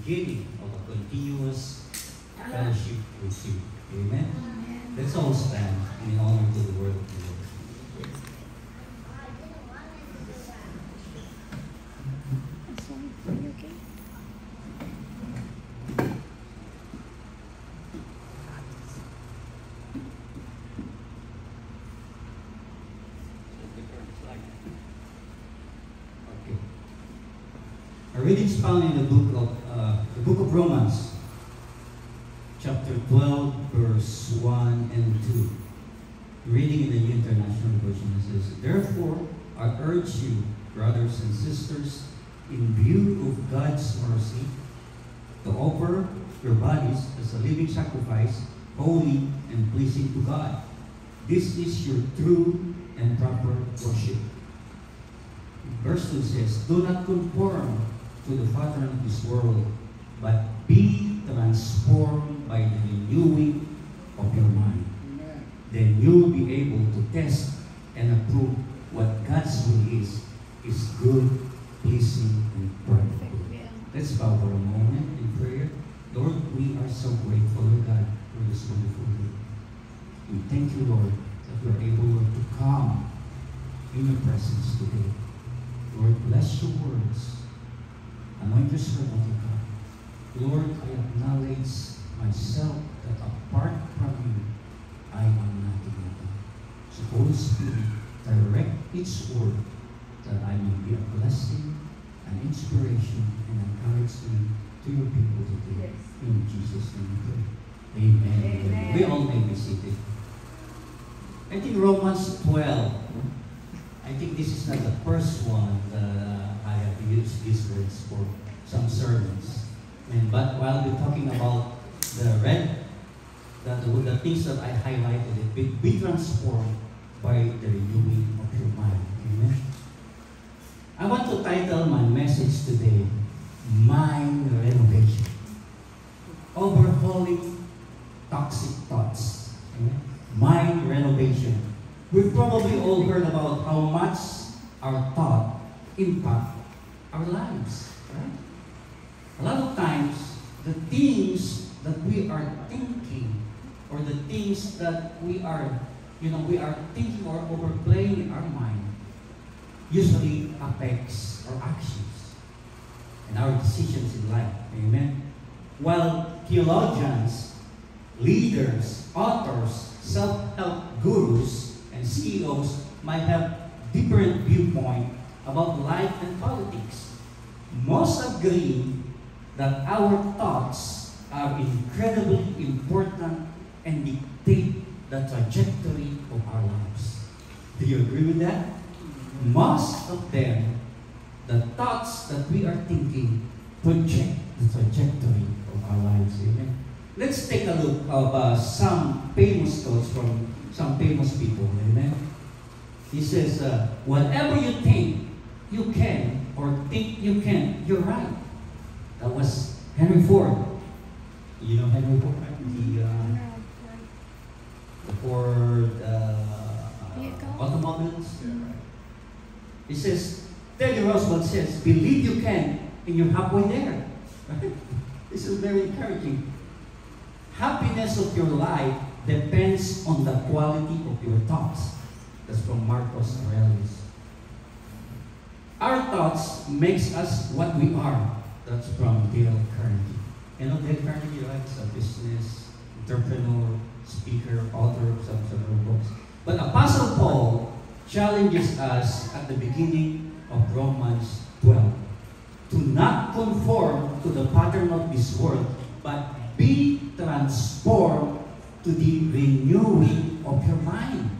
beginning of a continuous fellowship with you. Amen? Let's all stand in honor to the word of the Lord. Our reading is found in the book of Romans, chapter 12, verse 1 and 2. Reading in the New International Version, it says, "Therefore, I urge you, brothers and sisters, in view of God's mercy, to offer your bodies as a living sacrifice, holy and pleasing to God. This is your true and proper worship." Verse 2 says, "Do not conform to the pattern of this world, but be transformed by the renewing of your mind. Amen. Then you will be able to test and approve what God's will is good, pleasing, and perfect." Let's bow for a moment in prayer. Lord, we are so grateful, Lord God, for this wonderful day. We thank you, Lord, that we are able, Lord, to come in your presence today. Lord, bless your words. Anoint your servant, O God. Lord, I acknowledge myself that apart from you, I am nothing at all. So, Holy Spirit, direct each word that I may be a blessing, an inspiration, and encouragement to your people today. Yes. In Jesus' name we pray. Amen. Amen. We all may be seated. I think Romans 12. I think this is not the first one that I have used these words for some sermons. But while we're talking about the things that I highlighted, be transformed by the renewing of your mind. Amen. I want to title my message today, Mind Renovation. Overhauling toxic thoughts. Amen. Mind renovation. We've probably all heard about how much our thought impact our lives, right? A lot of times, the things that we are thinking, or the things that we are thinking or overplaying in our mind, usually affects our actions and our decisions in life. Amen? While theologians, leaders, authors, self-help gurus, and CEOs might have different viewpoint about life and politics, most agree that our thoughts are incredibly important and dictate the trajectory of our lives. Do you agree with that? Most of them, the thoughts that we are thinking project the trajectory of our lives. Amen. Let's take a look of some famous quotes from some famous people. Amen. He says, "Whatever you think you can or think you can, you're right." That was Henry Ford. You know Henry Ford, right? The Ford automobiles. Yeah, right. He says, Teddy Roosevelt says, "Believe you can, and you're halfway there." Right? This is very encouraging. Happiness of your life depends on the quality of your thoughts. That's from Marcus Aurelius. Our thoughts makes us what we are. That's from Dale Carnegie. You know Dale Carnegie, right? He's a business entrepreneur, speaker, author of some several books. But Apostle Paul challenges us at the beginning of Romans 12 to not conform to the pattern of this world, but be transformed to the renewing of your mind.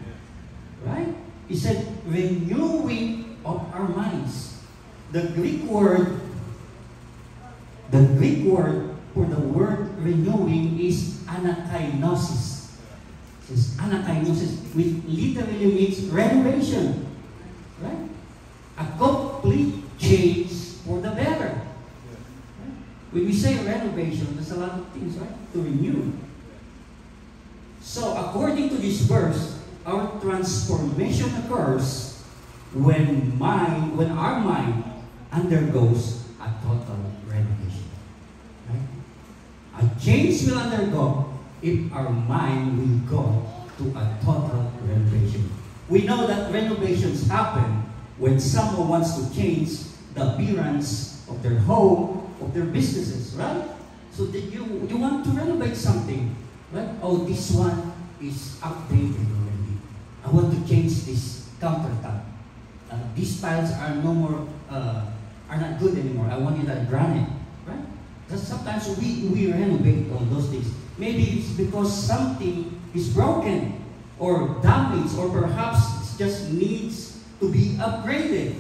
Right? He said, renewing of our minds. The Greek word for the word renewing is anakainosis. It says anakainosis, which literally means renovation. Right? A complete change for the better. Right? When we say renovation, there's a lot of things, right? To renew. So, according to this verse, our transformation occurs when our mind undergoes a total renovation. Right? A change will undergo if our mind will go to a total renovation. We know that renovations happen when someone wants to change the appearance of their home, of their businesses, right? So that you want to renovate something, right? Oh, this one is outdated already. I want to change this countertop. These tiles are no more, are not good anymore. I want it at granite, right? Just sometimes we renovate on those things. Maybe it's because something is broken or damaged, or perhaps it just needs to be upgraded.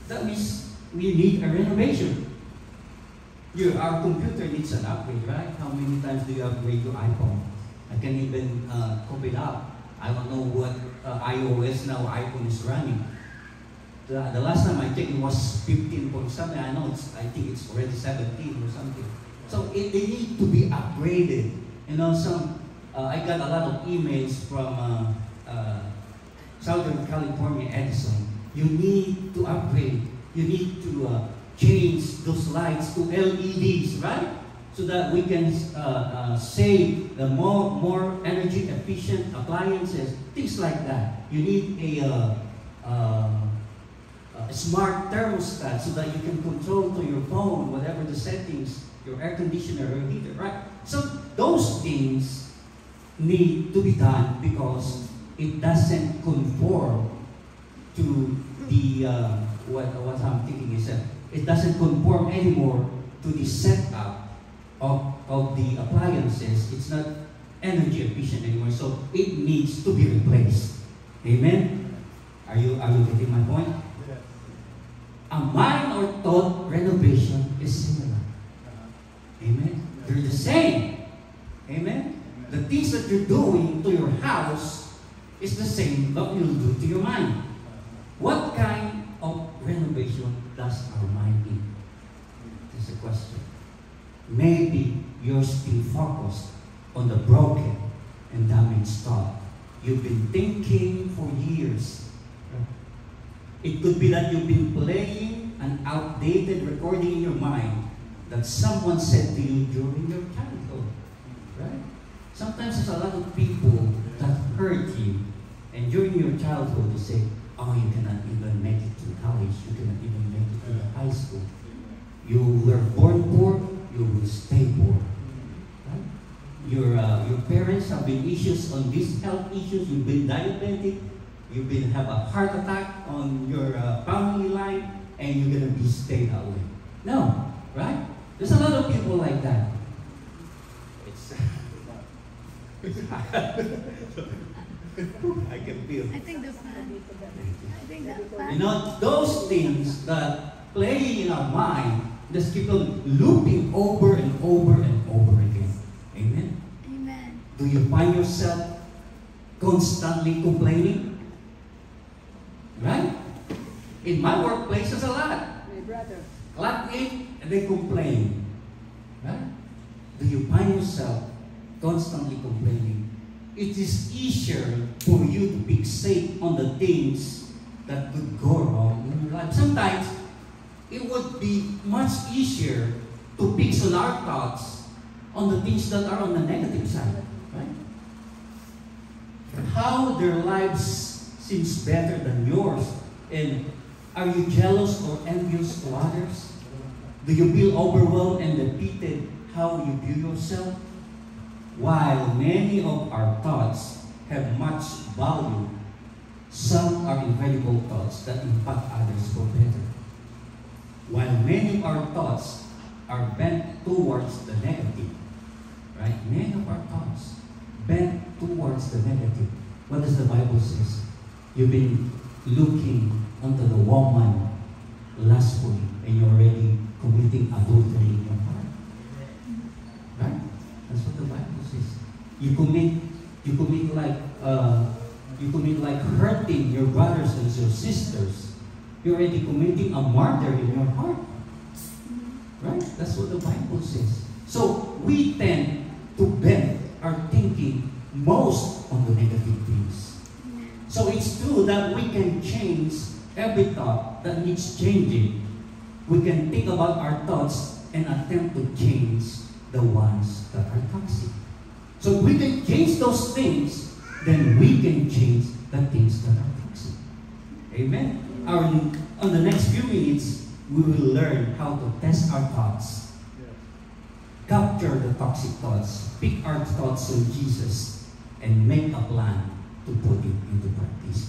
That means we need a renovation. Our computer needs an upgrade, right? How many times do you upgrade your iPhone? I can even copy it up. I don't know what iOS now iPhone is running. The last time I checked, it was 15 point something. I think it's already 17 or something. So they need to be upgraded. You know, I got a lot of emails from Southern California Edison. You need to upgrade. You need to change those lights to LEDs, right? So that we can save the more energy efficient appliances, things like that. You need a smart thermostat so that you can control to your phone whatever the settings, your air conditioner or heater, right? So those things need to be done because it doesn't conform to the what I'm thinking is that it doesn't conform anymore to the setup of the appliances. It's not energy efficient anymore, so it needs to be replaced. Amen? Are you getting my point? Yes. A mind or thought renovation is similar. Amen? They're the same. Amen? The things that you're doing to your house is the same that you'll do to your mind. What kind of renovation does our mind need? That's the question. Maybe you're still focused on the broken and damaged thought. You've been thinking for years. It could be that you've been playing an outdated recording in your mind that someone said to you during your childhood. Right? Sometimes there's a lot of people that hurt you, and during your childhood you say, oh, you cannot even make it to college, you cannot even make it to high school. You were born poor, you will stay poor. Right? Your parents have been issues on these health issues, you've been diabetic, you've been have a heart attack on your family line, and you're gonna be stay that way. No, right? There's a lot of people like that. I can feel. I think the fan. I think that fan. You know, those things that play in our mind just keep on looping over and over and over again. Amen? Amen. Do you find yourself constantly complaining? Right? In my workplace, there's a lot. My brother. Clock in and they complain. Right? Do you find yourself constantly complaining? It is easier for you to fixate on the things that could go wrong in your life. Sometimes it would be much easier to fix on our thoughts on the things that are on the negative side. Right? How their lives seems better than yours. And are you jealous or envious to others? Do you feel overwhelmed and defeated how you view yourself? While many of our thoughts have much value, some are incredible thoughts that impact others for better. While many of our thoughts are bent towards the negative, right? Many of our thoughts bent towards the negative. What does the Bible say? You've been looking unto the woman lustfully, and you're already committing adultery in your heart. Right? That's what the Bible says. You commit like hurting your brothers and your sisters. You're already committing a murder in your heart. Right? That's what the Bible says. So we tend to bend our thinking most on the negative things. So it's true that we can change every thought that needs changing. We can think about our thoughts and attempt to change the ones that are toxic. So if we can change those things, then we can change the things that are toxic. Amen? On the next few minutes, we will learn how to test our thoughts, capture the toxic thoughts, pick our thoughts on Jesus, and make a plan to put it into practice.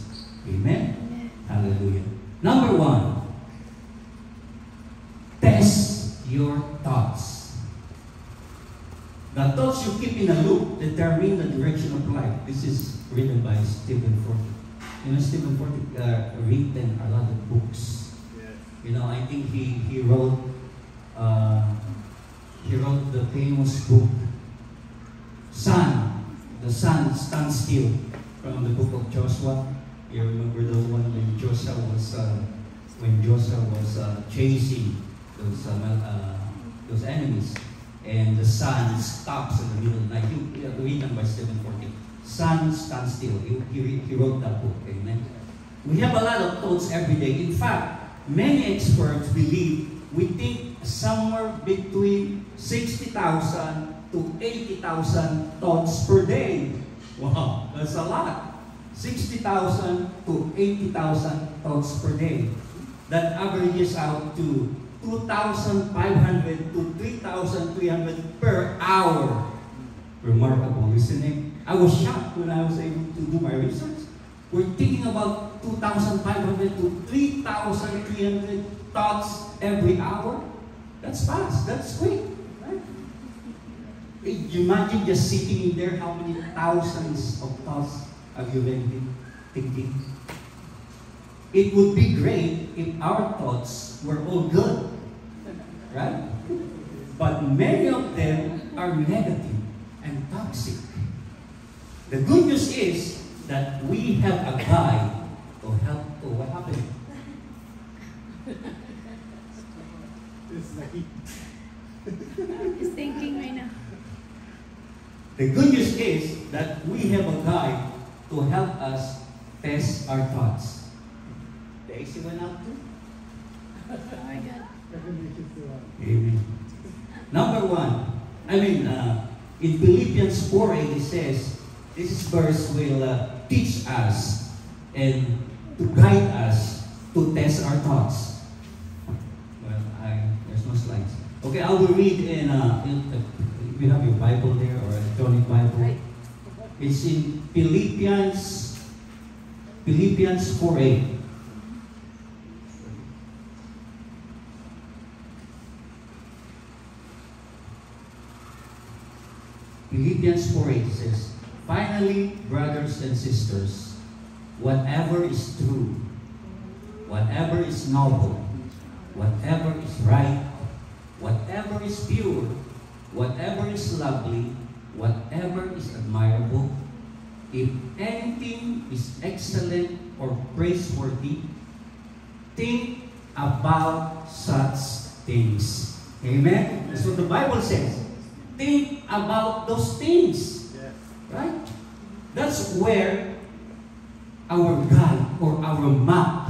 Amen? Amen. Hallelujah. Number 1, test your thoughts. The thoughts you keep in a loop determine the direction of life. This is written by Stephen Furtick. You know, Stephen Furtick written a lot of books. You know, I think he wrote the famous book, The Sun Stands Still, from the book of Joshua. You remember the one when Joshua was chasing those enemies, and the sun stops in the middle of the night. Written by Stephen Furtick. Sun stands still. He wrote that book. Amen. We have a lot of thoughts every day. In fact, many experts believe we think somewhere between 60,000 to 80,000 thoughts per day. Wow, that's a lot. 60,000 to 80,000 thoughts per day. That averages out to 2,500 to 3,300 per hour. Remarkable, isn't it? I was shocked when I was able to do my research. We're thinking about 2,500 to 3,300 thoughts every hour. That's fast. That's quick. Right? You imagine just sitting in there, how many thousands of thoughts have you already been thinking? It would be great if our thoughts were all good. Right? But many of them are negative and toxic. The good news is that we have a guide to help. Oh, what happened? He's thinking right now. The good news is that we have a guide to help us test our thoughts. The AC went out too? Oh my God. Amen. Number 1, in Philippians 4:8 it says, this verse will teach us and to guide us to test our thoughts. Well, there's no slides. Okay, I will read if you have your Bible there or electronic Bible. Right. It's in Philippians 4:8. Philippians 4:8 says, finally, brothers and sisters, whatever is true, whatever is noble, whatever is right, whatever is pure, whatever is lovely, whatever is admirable, if anything is excellent or praiseworthy, think about such things. Amen? That's what the Bible says. Think about those things. Right? That's where our guide or our map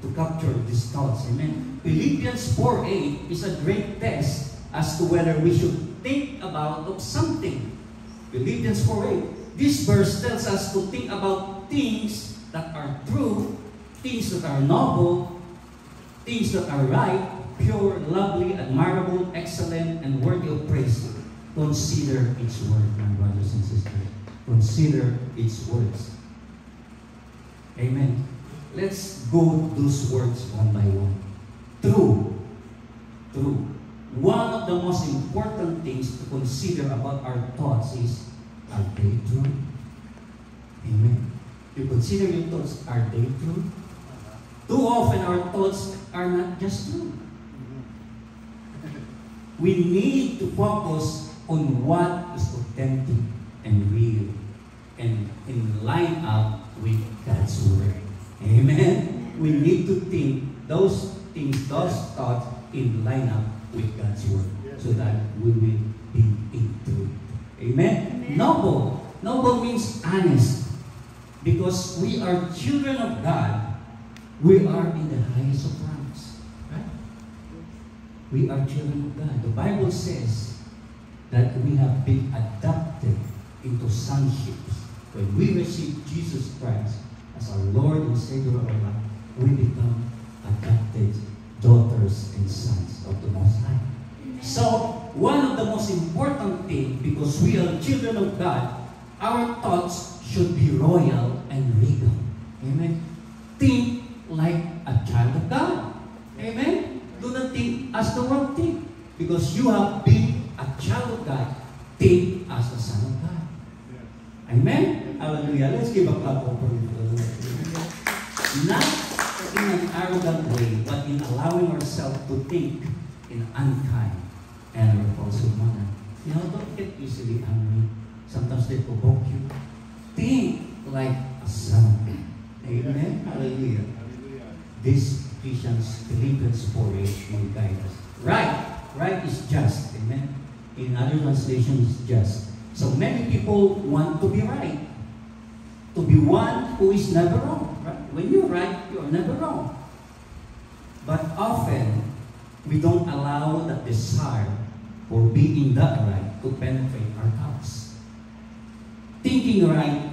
to capture these thoughts. Amen. Philippians 4:8 is a great test as to whether we should think about something. Philippians 4:8. This verse tells us to think about things that are true, things that are noble, things that are right, pure, lovely, admirable, excellent, and worthy of praise. Consider its word, my brothers and sisters. Consider its words. Amen. Let's go those words one by one. True. True. One of the most important things to consider about our thoughts is, are they true? Amen. You consider your thoughts, are they true? Too often our thoughts are not just true. We need to focus on what is authentic and real and in line up with God's Word. Amen? We need to think those things, those thoughts in line up with God's Word so that we will be in truth. Amen? Amen. Noble. Noble means honest. Because we are children of God, we are in the highest of ranks. Right? We are children of God. The Bible says that we have been adopted into sonship. When we receive Jesus Christ as our Lord and Savior of our life, we become adopted daughters and sons of the Most High. So, one of the most important things, because we are children of God, our thoughts should be royal and regal. Amen? Think like a child of God. Amen? Do not think as the world think. Because you have been a child of God, think as a son of God. Amen? Hallelujah. Let's give a clap for the Lord. Not in an arrogant way, but in allowing ourselves to think in an unkind and repulsive manner. You know, don't get easily angry. Sometimes they provoke you. Think like a son of God. Amen? Hallelujah. This Philippians 4:8 will guide us. Right is just. Amen? In other translations, just. So many people want to be right. To be one who is never wrong. Right? When you're right, you're never wrong. But often, we don't allow that desire for being that right to penetrate our thoughts. Thinking right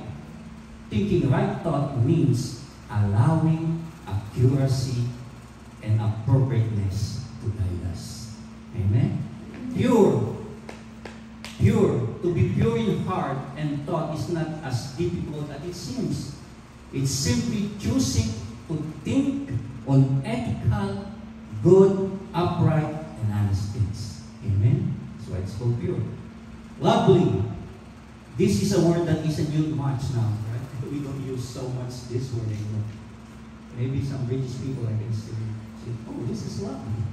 thought means allowing accuracy and appropriateness to guide us. Amen? Pure. To be pure in heart and thought is not as difficult as it seems. It's simply choosing to think on ethical, good, upright, and honest things. Amen? That's why it's called pure. Lovely. This is a word that isn't used much now, right? We don't use so much this word anymore. Maybe some British people I can say, oh, this is lovely.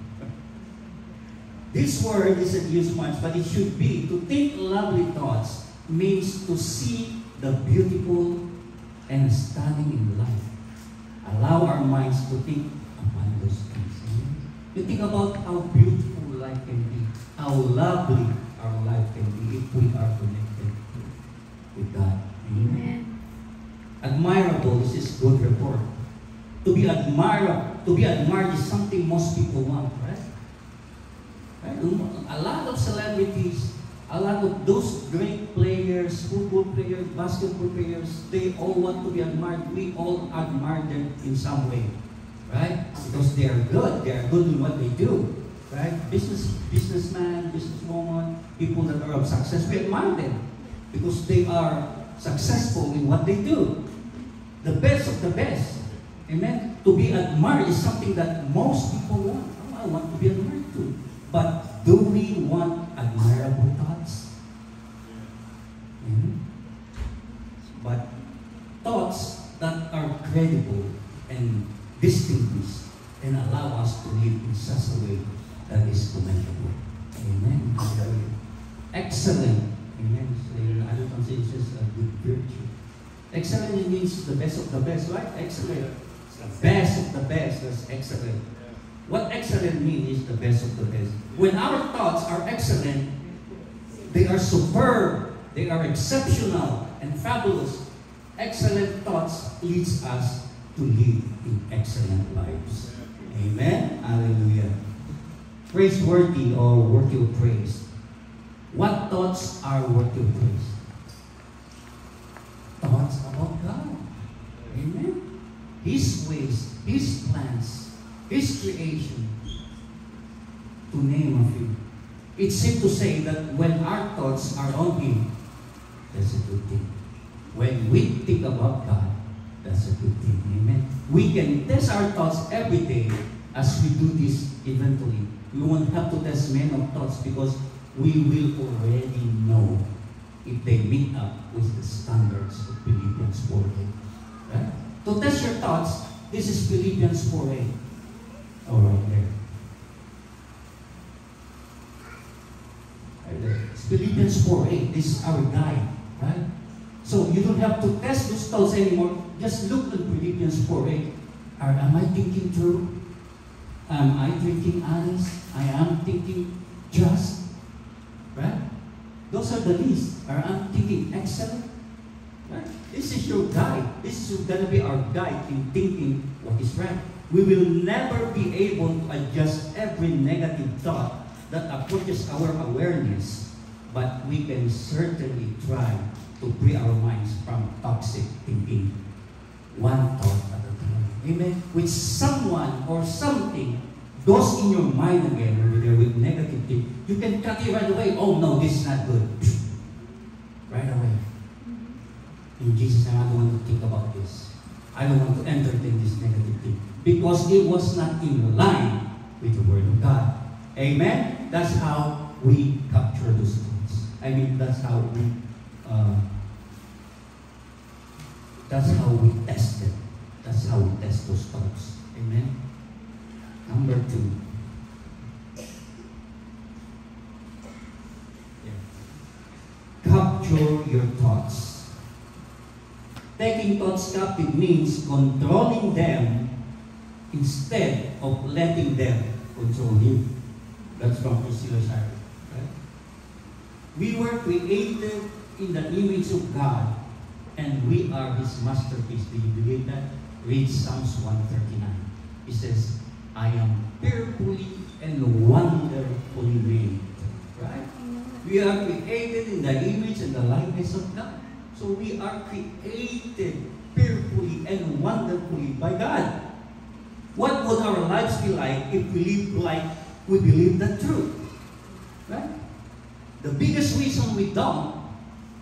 This word isn't used much, but it should be. To think lovely thoughts means to see the beautiful and stunning in life. Allow our minds to think upon those things. Amen? You think about how beautiful life can be, how lovely our life can be if we are connected with God. Amen? Admirable, this is good report. To be admired is something most people want, right? A lot of celebrities, a lot of those great players, football players, basketball players, they all want to be admired. We all admire them in some way, right? Because they are good. They are good in what they do, right? Businessman, businesswoman, people that are of success, we admire them because they are successful in what they do. The best of the best. Amen? To be admired is something that most people want. Oh, I want to be admired too. But do we want admirable thoughts? Amen? But thoughts that are credible and distinguished and allow us to live in such a way that is commendable. Amen? Excellent. Amen? So in other translations, a good virtue. Excellent means the best of the best, right? Excellent. The best of the best. That's excellent. What excellent means is the best of the best. When our thoughts are excellent, they are superb, they are exceptional and fabulous. Excellent thoughts leads us to live in excellent lives. Amen? Hallelujah. Praiseworthy or worthy of praise. What thoughts are worthy of praise? Thoughts about God. Amen? His ways, His plans, His creation, to name a few. It's safe to say that when our thoughts are on Him, that's a good thing. When we think about God, that's a good thing. Amen. We can test our thoughts every day as we do this eventually. We won't have to test many of thoughts because we will already know if they meet up with the standards of Philippians 4:8. Right? To test your thoughts, this is Philippians 4:8. Oh, right there. Right there. It's Philippians 4:8. This is our guide, right? So you don't have to test those thoughts anymore. Just look at Philippians 4:8. Am I thinking true? Am I thinking honest? I am thinking just. Right? Those are the list. Are I thinking excellent? Right? This is your guide. This is going to be our guide in thinking what is right. We will never be able to adjust every negative thought that approaches our awareness, but we can certainly try to free our minds from toxic thinking. One thought at a time. Amen? With someone or something goes in your mind again, over there with negative thinking, you can cut it right away. Oh no, this is not good. Right away. In Jesus' name, I don't want to think about this. I don't want to entertain this negative thing. Because it was not in line with the Word of God. Amen? That's how we capture those thoughts. I mean, that's how we test them. That's how we test those thoughts. Amen? Number 2. Capture your thoughts. Taking thoughts captive means controlling them instead of letting them control you. That's from Priscilla Shire. Right? We were created in the image of God, and we are His masterpiece. Do you believe that? Read Psalms 139. It says, I am fearfully and wonderfully made. Right? We are created in the image and the likeness of God. So we are created fearfully and wonderfully by God. What would our lives be like if we live like we believe the truth? Right? The biggest reason we don't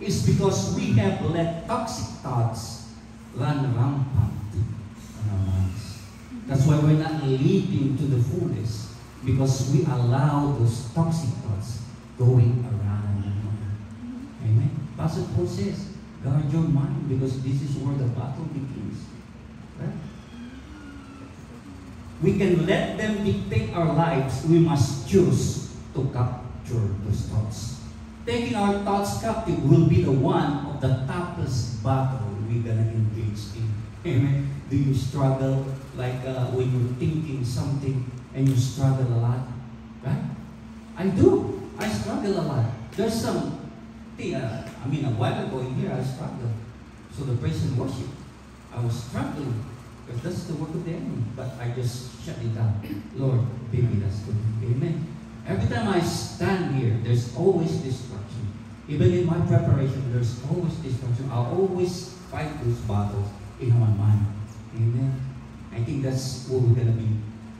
is because we have let toxic thoughts run rampant in our minds. That's why we're not living to the fullest, because we allow those toxic thoughts going around and around. Amen? Pastor Paul says, guard your mind, because this is where the battle begins. Right? We can let them dictate our lives. We must choose to capture those thoughts. Taking our thoughts captive will be the one of the toughest battle we're going to engage in. Amen? Do you struggle like when you're thinking something and you struggle a lot? Right? I do. I struggle a lot. There's some thing, a while ago in here I struggled. So the praise and worship, I was struggling. Because that's the work of the enemy. But I just shut it down. Lord, baby, that's good. Amen. Every time I stand here, there's always distraction. Even in my preparation, there's always distraction. I always fight those battles in my mind. Amen. I think that's what we're going to be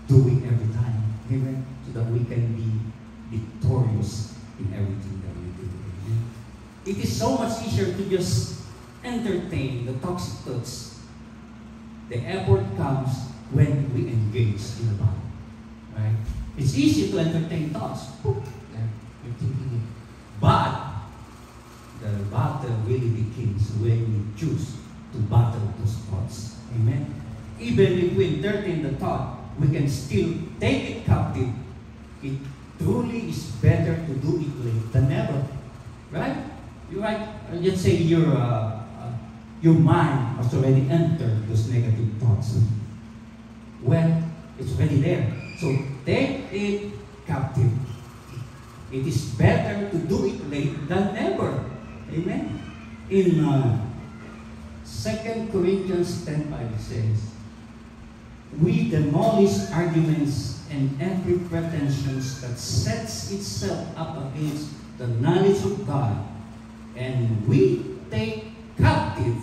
doing every time. Amen. So that we can be victorious in everything that we do. Amen. It is so much easier to just entertain the toxic thoughts. The effort comes when we engage in the battle. Right? It's easy to entertain thoughts. You're thinking it. But the battle really begins when we choose to battle those thoughts. Amen? Even if we entertain the thought, we can still take it captive. It truly is better to do it late than never. Right? You're right. Let's say your mind has already entered those negative thoughts. Well, it's already there. So take it captive. It is better to do it late than never. Amen? In 2 Corinthians 10:5 it says, we demolish arguments and every pretensions that sets itself up against the knowledge of God, and we take captive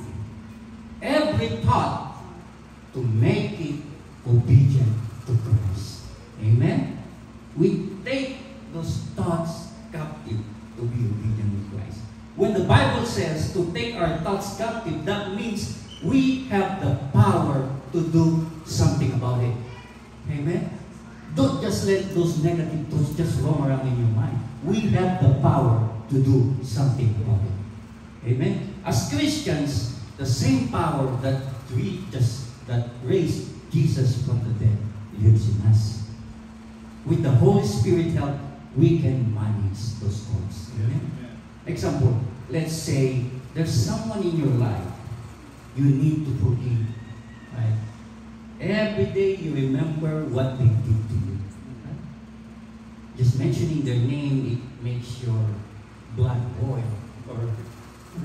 every thought to make it obedient to Christ. Amen? We take those thoughts captive to be obedient to Christ. When the Bible says to take our thoughts captive, that means we have the power to do something about it. Amen? Don't just let those negative thoughts just roam around in your mind. We have the power to do something about it. Amen? As Christians, the same power that raised Jesus from the dead lives in us. With the Holy Spirit help, we can manage those thoughts. Amen? Example, let's say there's someone in your life you need to forgive. Right? Every day you remember what they did to you. Right? Just mentioning their name, it makes your blood boil. Or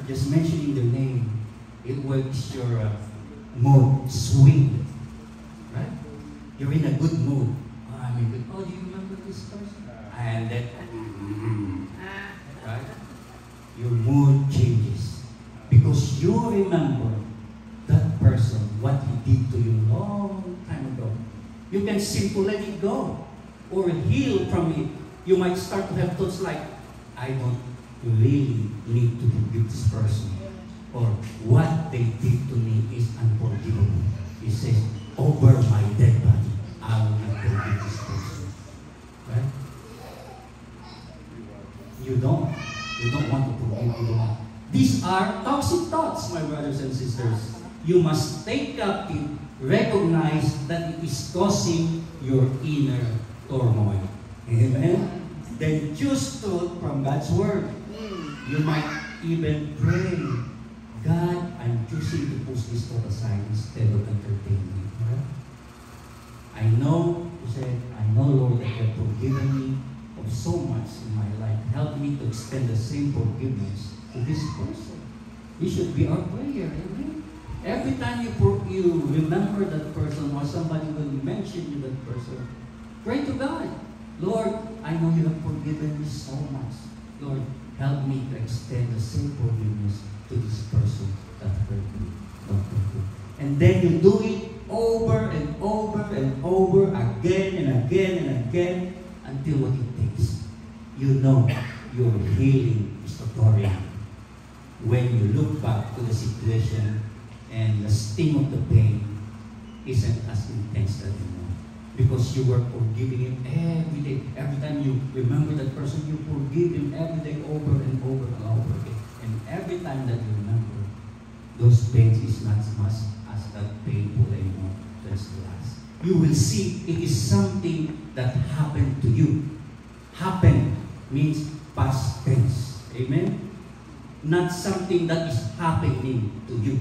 just mentioning their name, it makes your mood swing. Right? You're in a good mood. Oh, I'm in good. Oh, do you remember this person? And then, right? Your mood changes because you remember that person, what he did to you long time ago. You can simply let it go or heal from it. You might start to have thoughts like, I don't really need to forgive this person, or what they did to me is unforgivable. He says, over my dead body, I will not forgive this person. Right? You don't want to forgive. You don't want. These are toxic thoughts, my brothers and sisters. You must take captive, recognize that it is causing your inner turmoil. Amen? Then choose truth from God's Word. You might even pray, God, I'm choosing to push this thought aside instead of entertaining it. Right? I know, you said, I know, Lord, that you have forgiven me of so much in my life. Help me to extend the same forgiveness to this person. This should be our prayer. Amen? Every time you remember that person or somebody will mention you that person, pray to God. Lord, I know you have forgiven me so much. Lord, help me to extend the same forgiveness to this person that hurt me. And then you do it over and over and over again and again and again until what it takes. You know your healing is occurring when you look back to the situation and the sting of the pain isn't as intense anymore. Because you were forgiving him every day. Every time you remember that person, you forgive him every day over and over and over again. And every time that you remember, those pains is not as much as that painful anymore. That's the last. You will see it is something that happened to you. Happen means past tense. Amen? Not something that is happening to you.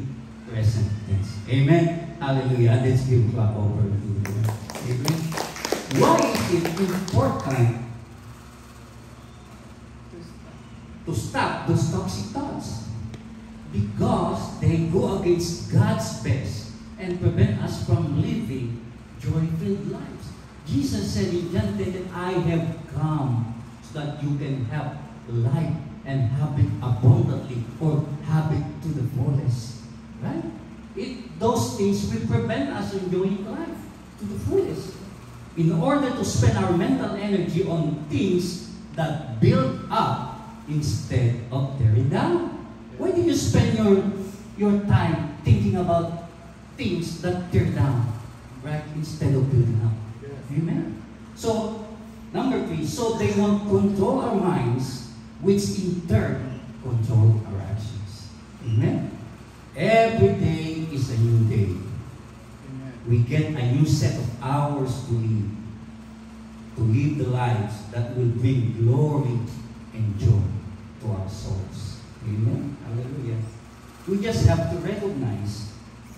Present tense. Amen? Hallelujah. Let's give clap over to the Lord. Amen? Why is it important to stop those toxic thoughts? Because they go against God's best and prevent us from living joy-filled lives. Jesus said in John 10 that I have come so that you can have life and have it abundantly or have it to the fullest. Right? Those things will prevent us enjoying life to the fullest. In order to spend our mental energy on things that build up instead of tearing down. Why do you spend your time thinking about things that tear down, right? Instead of building up. Yes. Amen? So, number 3, so they won't control our minds, which in turn control our actions. Amen? Every day is a new day. Amen. We get a new set of hours to live the lives that will bring glory and joy to our souls. Amen? Hallelujah. We just have to recognize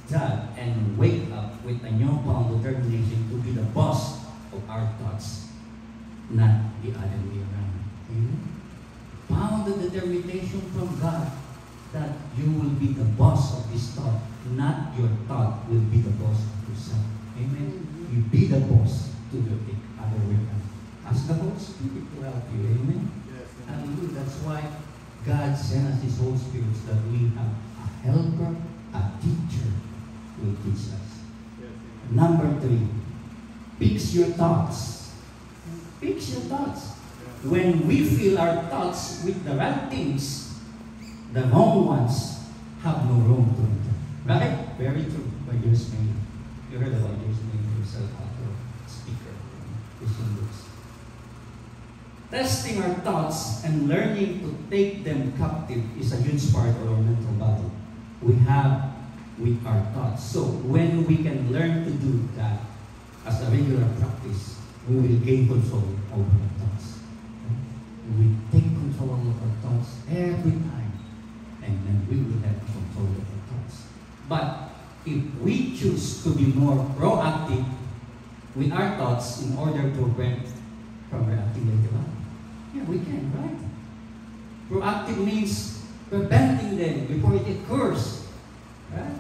that and wake up with a newfound determination to be the boss of our thoughts, not the other way around. Amen? Found the determination from God that you will be the boss of this thought, not your thought will be the boss of yourself. Amen? You be the boss to the other way around. Ask the Holy Spirit to help you. Amen? Yes. Hallelujah. That's why God sent us His Holy Spirit so that we have a helper, a teacher who will teach us. Yes. Number 3, fix your thoughts. Fix your thoughts. Yes. When we fill our thoughts with the right things, the wrong ones have no room to enter. Right? Very true. By James May. You heard about James May himself, author, speaker, Christian books. Testing our thoughts and learning to take them captive is a huge part of our mental battle we have with our thoughts. So when we can learn to do that as a regular practice, we will gain control over our thoughts. We take control of our thoughts every time, and then we will have control of our thoughts. But if we choose to be more proactive with our thoughts in order to prevent from reacting later on, yeah, we can, right? Proactive means preventing them before it occurs. Right?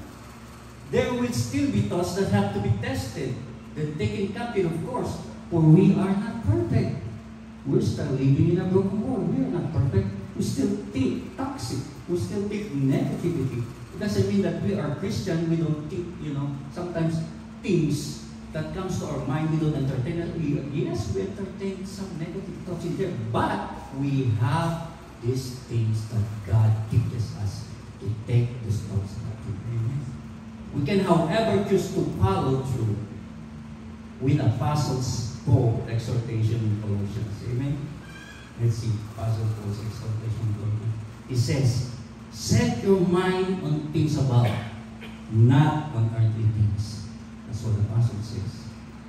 There will still be thoughts that have to be tested. then taken captive, of course, for we are not perfect. We're still living in a broken world. We are not perfect. We still think toxic. We still think negativity. It doesn't mean that we are Christian. We don't think, sometimes things that comes to our mind, we don't entertain it. Yes, we entertain some negative thoughts in there. But we have these things that God teaches us to take these thoughts captive. Amen. We can, however, choose to follow through with Apostles' bold exhortation in Colossians. Amen. Let's see Apostle Paul's exhortation in Colossians. He says, set your mind on things above, not on earthly things. That's what the Apostle says.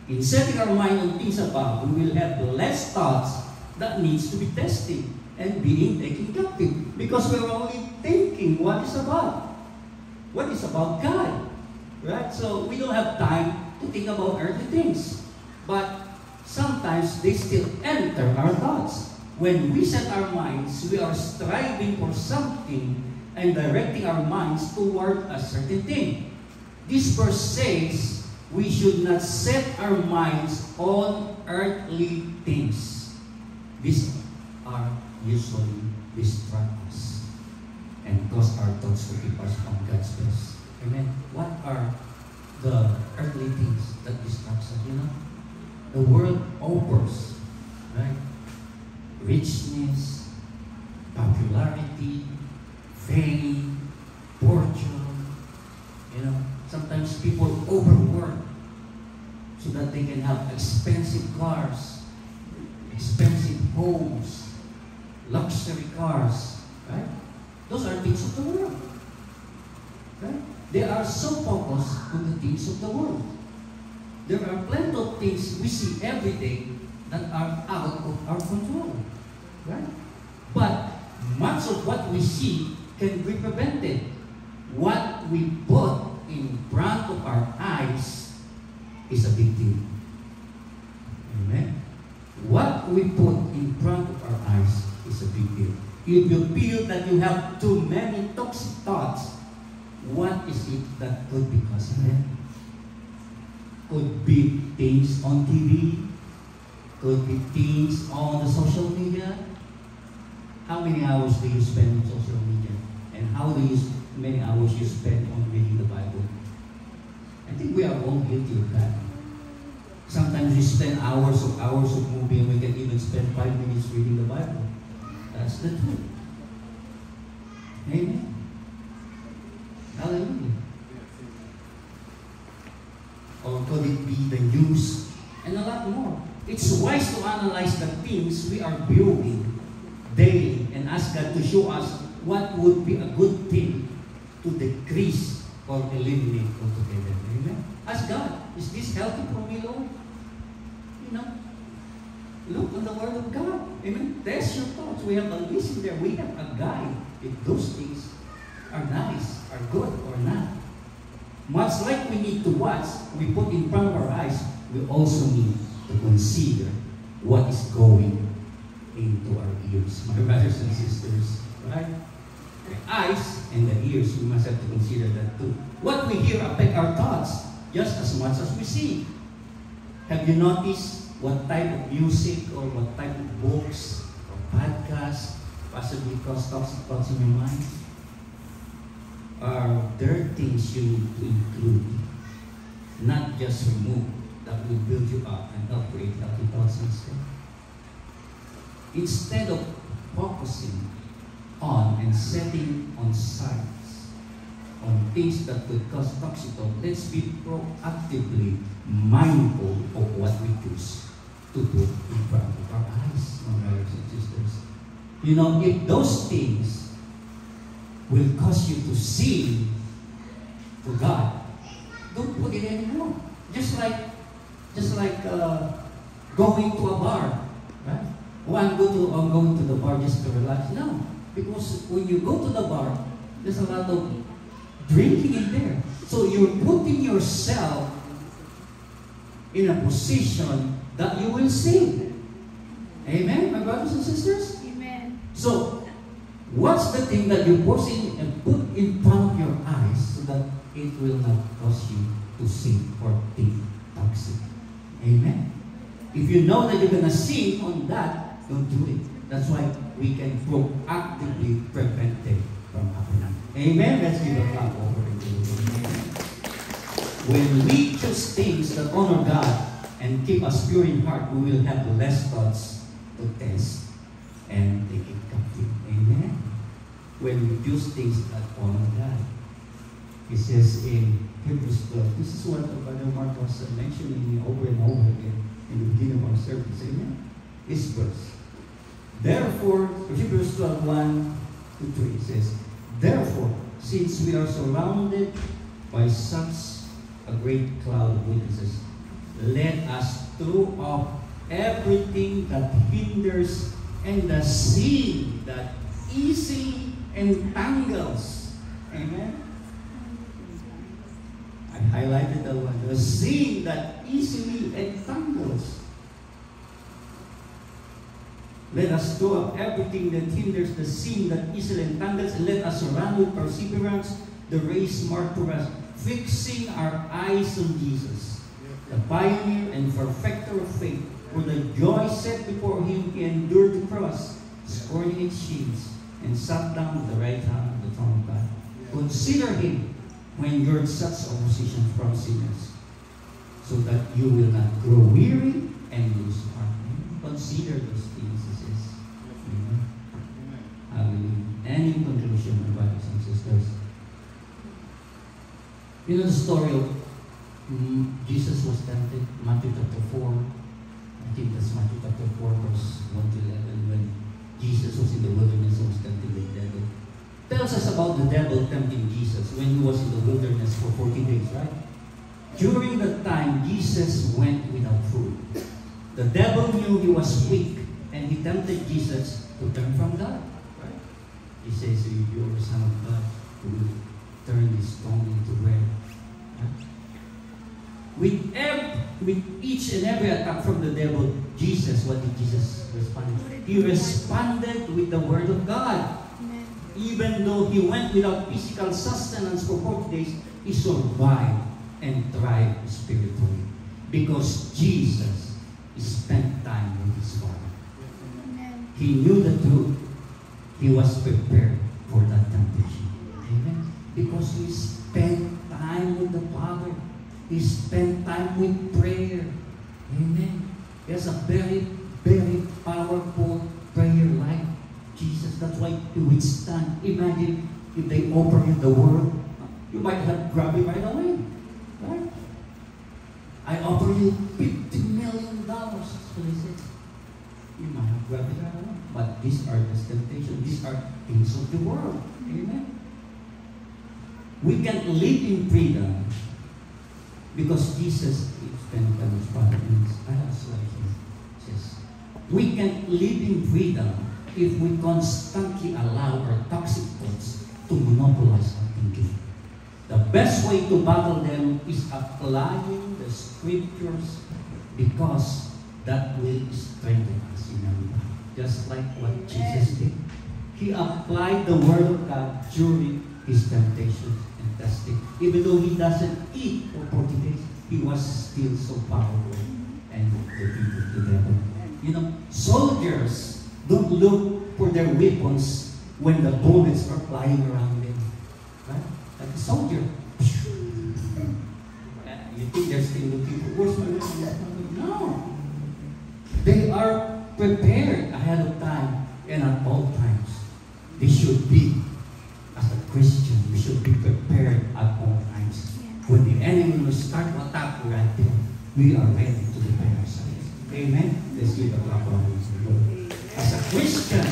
In setting our mind on things above, we will have less thoughts that needs to be tested and being taken captive. Because we're only thinking what is above. What is about God. Right? So we don't have time to think about earthly things. But sometimes they still enter our thoughts. When we set our minds, we are striving for something and directing our minds toward a certain thing. This verse says we should not set our minds on earthly things. These are usually distract us and cause our thoughts to keep us from God's best. Amen. What are the earthly things that distract us? The world offers, right? Richness, popularity, fame, fortune. Sometimes people overwork so that they can have expensive cars, expensive homes, luxury cars, right? Those are things of the world, right? They are so focused on the things of the world. There are plenty of things we see every day that are out of our control, right? But much of what we see can be prevented. What we put in front of our eyes is a big deal. Amen? What we put in front of our eyes is a big deal. If you feel that you have too many toxic thoughts, what is it that could be causing them? Could be things on TV, could be things on the social media. How many hours do you spend on social media? And many hours you spend on reading the Bible? I think we are all guilty of that. Sometimes we spend hours of movie, and we can even spend 5 minutes reading the Bible. That's the truth. Amen. Hallelujah. Or could it be the news? And a lot more. It's wise to analyze the things we are viewing daily and ask God to show us what would be a good thing to decrease or eliminate altogether. Amen? Ask God, is this healthy for me, Lord? Look on the Word of God. Amen? Test your thoughts. We have a list in there. We have a guide if those things are nice, are good, or not. Much like we need to watch, we put in front of our eyes, we also need to consider what is going into our ears, my brothers and sisters. Right? The eyes and the ears, we must have to consider that too. What we hear affect our thoughts just as much as we see. Have you noticed what type of music or what type of books or podcasts possibly cause toxic thoughts in your mind? Are there things you need to include, not just remove, that will build you up and help create healthy thoughts instead? Instead of focusing on and setting on sides on things that could cause toxic thought, let's be proactively mindful of what we choose to put in front of our eyes, my brothers and sisters. If those things will cause you to sin to God, don't put it anymore. Just like going to a bar, right? I'm going to the bar just to relax. No, because when you go to the bar, there's a lot of drinking in there. So you're putting yourself in a position that you will sin. Amen, my brothers and sisters? Amen. So, what's the thing that you put in front of your eyes so that it will not cause you to sin or think toxic? Amen. If you know that you're going to sin on that, don't do it. That's why we can proactively prevent it from happening. Amen. Let's give a clap offering to the Lord. When we choose things that honor God and keep us pure in heart, we will have less thoughts to test and take it captive. Amen. When we choose things that honor God. He says in Hebrews 12, this is what Brother Mark was mentioning over and over again in the beginning of our service. Amen. This verse. Therefore, Hebrews 12, 1 to 3 says, therefore, since we are surrounded by such a great cloud of witnesses, let us throw off everything that hinders and the sin that easily entangles. Amen. I highlighted the one, the sin that easily entangles. Let us throw up everything that hinders, the sin that easily entangles, and let us run with perseverance the race marked for us, fixing our eyes on Jesus, the pioneer and perfecter of faith. For the joy set before him, he endured the cross, scorning its shins, and sat down at the right hand of the throne of God. Consider him who endured such opposition from sinners, so that you will not grow weary and lose heart. Consider those things, he says. Amen. Hallelujah. And in conclusion, my brothers and sisters, you know the story of Jesus was tempted, Matthew chapter 4. I think that's Matthew chapter 4, verse 1 to 11, when Jesus was in the wilderness and was tempted by the devil. Tells us about the devil tempting Jesus when he was in the wilderness for 40 days, right? During that time, Jesus went without food. The devil knew he was weak, and he tempted Jesus to turn from God. Right? He says, if you are the Son of God, who will turn this stone into bread. Right? With each and every attack from the devil, Jesus, what did Jesus respond? He responded with the Word of God. Amen. Even though he went without physical sustenance for 40 days, he survived and thrived spiritually. Because Jesus spent time with his Father. Amen. He knew the truth. He was prepared for that temptation. Amen. Because he spent time with the Father. He spent time with prayer. Amen. He has a very, very powerful prayer life. Jesus, that's why he withstand. Imagine if they offer you the word, you might have grabbed it right away. Right? I offer you $50 million. That's what he said. You might have grabbed it right away. But these are the temptations. These are things of the world. Amen. We can live in freedom because Jesus spent time with Father. I have a slide here. It says, we can live in freedom if we constantly allow our toxic thoughts to monopolize our thinking. The best way to battle them is applying the scriptures, because that will strengthen us in our life. Just like what Jesus did. He applied the Word of God during his temptations and testing. Even though he doesn't eat for 40 days, he was still so powerful and defeated the devil. You know, soldiers don't look for their weapons when the bullets are flying around them. Right? Like a soldier. You think they're still looking for where's my weapon? No. They are prepared ahead of time and at all times. They should be, as a Christian, we should be prepared at all times. When the enemy will start to attack right there, we are ready to defend ourselves. Amen? Let's give a clap of praise. As a Christian,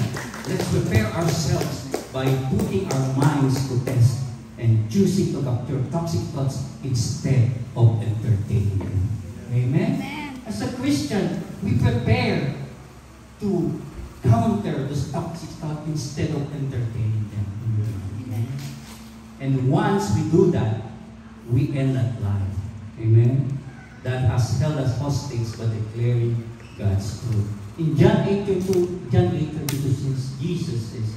let's prepare ourselves by putting our minds to test and choosing to capture toxic thoughts instead of entertaining them. Amen? Amen. As a Christian, we prepare to counter those toxic thoughts instead of entertaining them. Amen. And once we do that, we end that life. Amen. That has held us hostage by declaring God's truth. In John 8:32 says, Jesus says,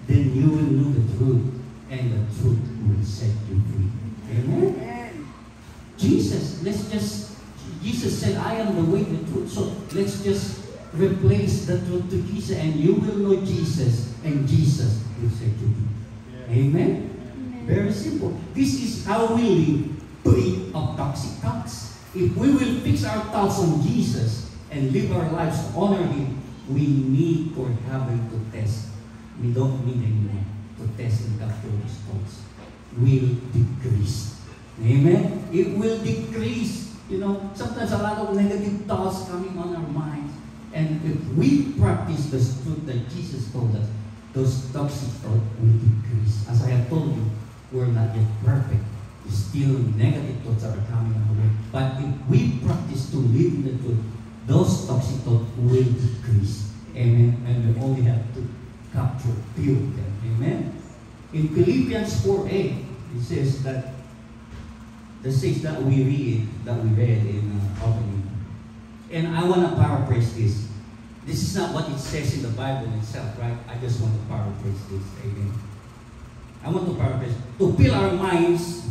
then you will know the truth, and the truth will set you free. Amen. Jesus Jesus said, I am the way, the truth. So let's just replace the truth to Jesus, and you will know Jesus, and Jesus will say to you. Amen? Amen. Very simple. This is how we live free of toxic thoughts. If we will fix our thoughts on Jesus and live our lives to honor Him, we need for heaven to test. We don't need anymore to test and capture those thoughts. Will decrease. Amen? It will decrease. You know, sometimes a lot of negative thoughts coming on our minds. And if we practice the truth that Jesus told us, those toxic thoughts will decrease. As I have told you, we're not yet perfect. Still negative thoughts are coming our way. But if we practice to live in the truth, those toxic thoughts will decrease. Amen. And we only have to capture few of them. Amen. In Philippians 4:8, it says that we read in opening. And I want to paraphrase this. This is not what it says in the Bible itself, right? I just want to paraphrase this. Amen. I want to paraphrase. To fill our minds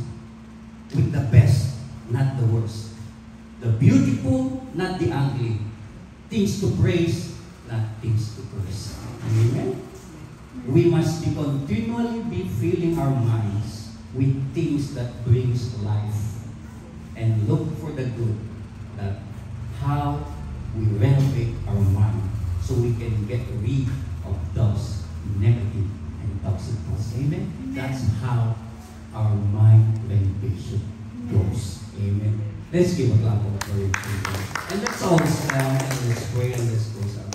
with the best, not the worst. The beautiful, not the ugly. Things to praise, not things to curse. Amen? We must continually be filling our minds with things that brings life and look for the good, that how we renovate our mind so we can get rid of those negative and toxic thoughts. Amen? That's how our mind renovation goes. Amen. Let's give a clap of glory to God. And let's all stand and let's pray and let's close our